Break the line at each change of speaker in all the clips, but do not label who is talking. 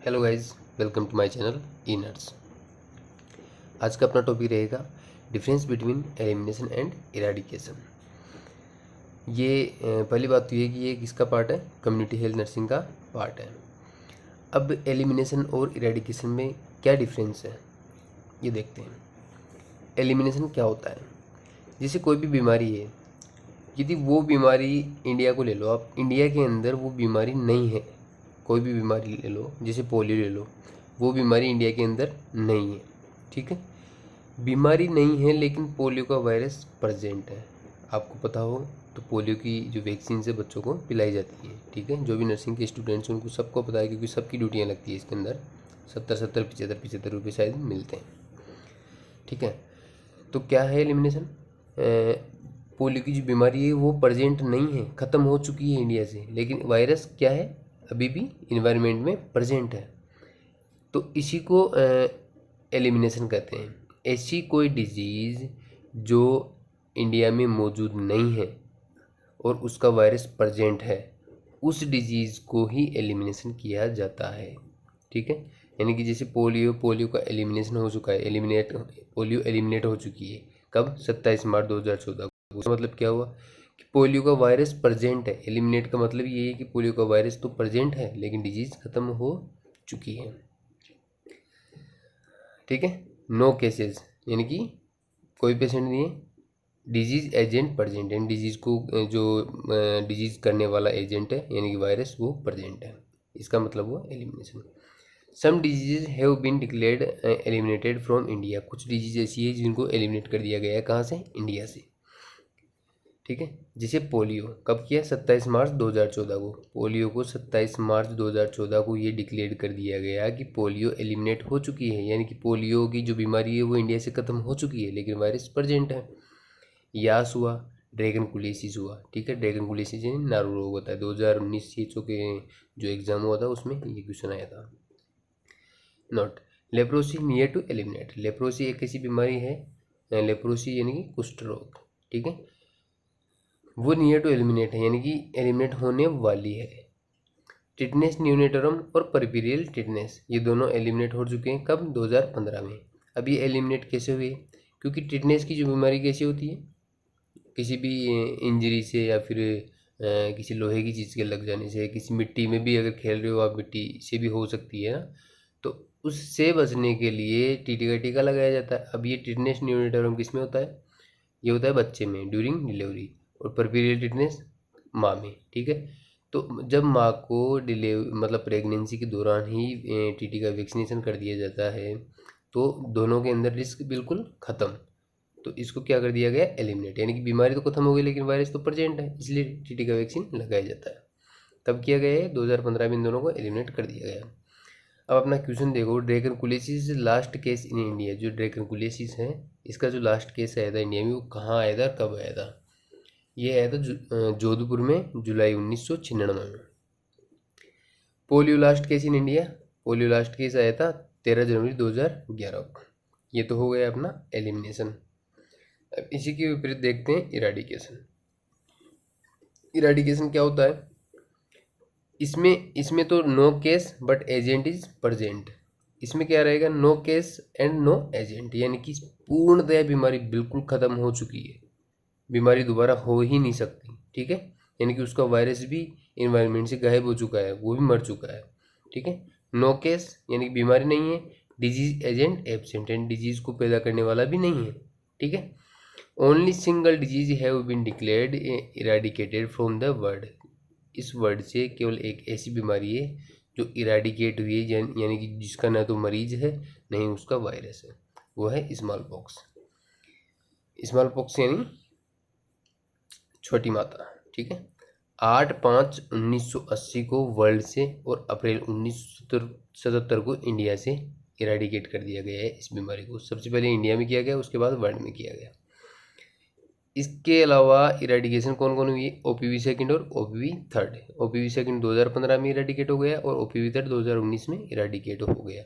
Hello guys, welcome to my channel E nurse. आज का अपना टॉपिक रहेगा difference between elimination and eradication. ये पहली बात तो ये कि ये किसका पार्ट है, कम्युनिटी हेल्थ नर्सिंग का पार्ट है। अब एलिमिनेशन और इराडिकेशन में क्या डिफरेंस है ये देखते हैं। एलिमिनेशन क्या होता है, जैसे कोई भी बीमारी है, यदि वो बीमारी इंडिया को ले लो आप, इंडिया के अंदर वो बीमारी नहीं है, कोई भी बीमारी ले लो, जैसे पोलियो ले लो, वो बीमारी इंडिया के अंदर नहीं है, ठीक है। बीमारी नहीं है लेकिन पोलियो का वायरस प्रेजेंट है। आपको पता हो तो पोलियो की जो वैक्सीन से बच्चों को पिलाई जाती है, ठीक है। जो भी नर्सिंग के स्टूडेंट्स हैं उनको सबको पता है, क्योंकि सबकी ड्यूटियाँ लगती है इसके अंदर। 70-75 रुपये शायद मिलते हैं, ठीक है। तो क्या है एलिमिनेशन, पोलियो की जो बीमारी है वो प्रेजेंट नहीं है, ख़त्म हो चुकी है इंडिया से, लेकिन वायरस क्या है, अभी भी इन्वायरमेंट में प्रेजेंट है। तो इसी को एलिमिनेशन कहते हैं। ऐसी कोई डिजीज़ जो इंडिया में मौजूद नहीं है और उसका वायरस प्रेजेंट है, उस डिजीज़ को ही एलिमिनेशन किया जाता है, ठीक है। यानी कि जैसे पोलियो का एलिमिनेशन हो चुका है, पोलियो एलिमिनेट हो चुकी है। कब? 27 मार्च 2014 को। उसका मतलब क्या हुआ कि पोलियो का वायरस प्रेजेंट है। एलिमिनेट का मतलब ये है कि पोलियो का वायरस तो प्रेजेंट है लेकिन डिजीज़ ख़त्म हो चुकी है, ठीक है। नो केसेस यानी कि कोई पेशेंट नहीं है, डिजीज़ एजेंट प्रेजेंट है, डिजीज़ को जो डिजीज़ करने वाला एजेंट है यानी कि वायरस वो प्रेजेंट है। इसका मतलब हुआ elimination. Some diseases have been declared eliminated from India. कुछ डिजीज़ ऐसी है जिनको एलिमिनेट कर दिया गया है, कहाँ से? इंडिया से, ठीक है। जैसे पोलियो कब किया? 27 मार्च 2014 को। पोलियो को 27 मार्च 2014 को ये डिक्लेयर कर दिया गया कि पोलियो एलिमिनेट हो चुकी है, यानी कि पोलियो की जो बीमारी है वो इंडिया से ख़त्म हो चुकी है लेकिन वायरस प्रेजेंट है। यास हुआ, ड्रैगन कुलेसिस हुआ, ठीक है। ड्रैगन कुलेसिस यानी नारू रोग होता है। 2019 सीएचओ के जो एग्ज़ाम हुआ था उसमें ये क्वेश्चन आया था। Note, leprosy near to eliminate. Leprosy एक ऐसी बीमारी है, लेप्रोसी यानी कि कुष्ठ रोग, ठीक है, वो नियर टू एलिमिनेट है यानी कि एलिमिनेट होने वाली है। टिटनेस न्यूनेटरम और परपीरियल टिटनेस ये दोनों एलिमिनेट हो चुके हैं। कब? 2015 में। अब ये एलिमिनेट कैसे हुए? क्योंकि टिटनेस की जो बीमारी कैसी होती है, किसी भी इंजरी से या फिर किसी लोहे की चीज़ के लग जाने से, किसी मिट्टी में भी अगर खेल रहे हो आप, मिट्टी से भी हो सकती है ना, तो उससे बचने के लिए टीटी का टीका लगाया जाता है। अब ये टिटनेस न्यूनेटरम किस में होता है? ये होता है बच्चे में ड्यूरिंग डिलीवरी, और परपीरियल टिटनेस माँ में, ठीक है। तो जब माँ को मतलब प्रेगनेंसी के दौरान ही टीटी का वैक्सीनेशन कर दिया जाता है तो दोनों के अंदर रिस्क बिल्कुल ख़त्म। तो इसको क्या कर दिया गया? एलिमिनेट, यानी कि बीमारी तो खत्म हो गई लेकिन वायरस तो प्रेजेंट है, इसलिए टीटी का वैक्सीन लगाया जाता है। तब किया गया है 2015 में इन दोनों को एलिमिनेट कर दिया गया। अब अपना क्वेश्चन देखो, ड्रैगनकुलिसिस लास्ट केस इन इंडिया। जो ड्रैगनकुलिसिस है इसका जो लास्ट केस आया था इंडिया में वो कहाँ आया था, कब आया था? ये आया था जोधपुर में जुलाई 1996 में। Polio last case in India, polio last case आया था 13 जनवरी 2011 को। ये तो हो गया अपना एलिमिनेशन। अब इसी के विपरीत देखते हैं इराडिकेशन। इराडिकेशन क्या होता है? इसमें तो no case but agent is present. इसमें क्या रहेगा? No case and no agent, यानी कि पूर्णतया बीमारी बिल्कुल ख़त्म हो चुकी है, बीमारी दोबारा हो ही नहीं सकती, ठीक है। यानी कि उसका वायरस भी इन्वायरमेंट से गायब हो चुका है, वो भी मर चुका है, ठीक है। नो केस यानी कि बीमारी नहीं है, disease agent absent, and disease को पैदा करने वाला भी नहीं है, ठीक है। Only single disease have been declared eradicated from the world. इस वर्ड से केवल एक ऐसी बीमारी है जो इराडिकेट हुई है, यानी कि जिसका ना तो मरीज है नहीं उसका वायरस है, वो है स्मॉल पॉक्स। स्मॉल पॉक्स यानी छोटी माता, ठीक है। 8/5/1980 को वर्ल्ड से और अप्रैल 1977 को इंडिया से इराडिकेट कर दिया गया है इस बीमारी को। सबसे पहले इंडिया में किया गया, उसके बाद वर्ल्ड में किया गया। इसके अलावा इरेडिकेशन कौन कौन हुई है? ओपीवी सेकंड और ओपीवी थर्ड। ओपीवी सेकंड 2015 में इरेडिकेट हो गया और ओपीवी थर्ड 2019 में इरेडिकेट हो गया।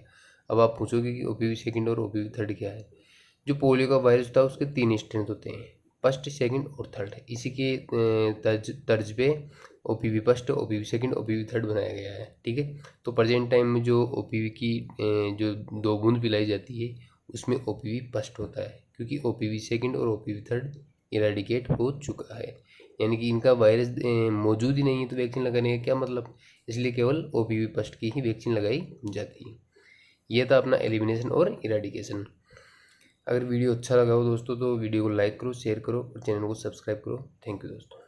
अब आप पूछोगे कि ओपीवी सेकंड और ओपीवी थर्ड क्या है? जो पोलियो का वायरस था उसके 3 स्ट्रेंथ होते हैं, फर्स्ट, सेकंड और थर्ड। इसी के तर्ज पे OPV first, OPV second, OPV third बनाया गया है। ठीक है, तो प्रेजेंट टाइम में जो OPV की जो 2 बूंद पिलाई जाती है उसमें OPV फर्स्ट होता है, क्योंकि OPV सेकंड और OPV थर्ड इरेडिकेट हो चुका है, यानी कि इनका वायरस मौजूद ही नहीं है, तो वैक्सीन लगाने का क्या मतलब, इसलिए केवल OPV फर्स्ट की ही वैक्सीन लगाई जाती है। यह था अपना एलिमिनेशन और इरेडिकेशन। अगर वीडियो अच्छा लगा हो दोस्तों तो वीडियो को लाइक करो, शेयर करो और चैनल को सब्सक्राइब करो। थैंक यू दोस्तों।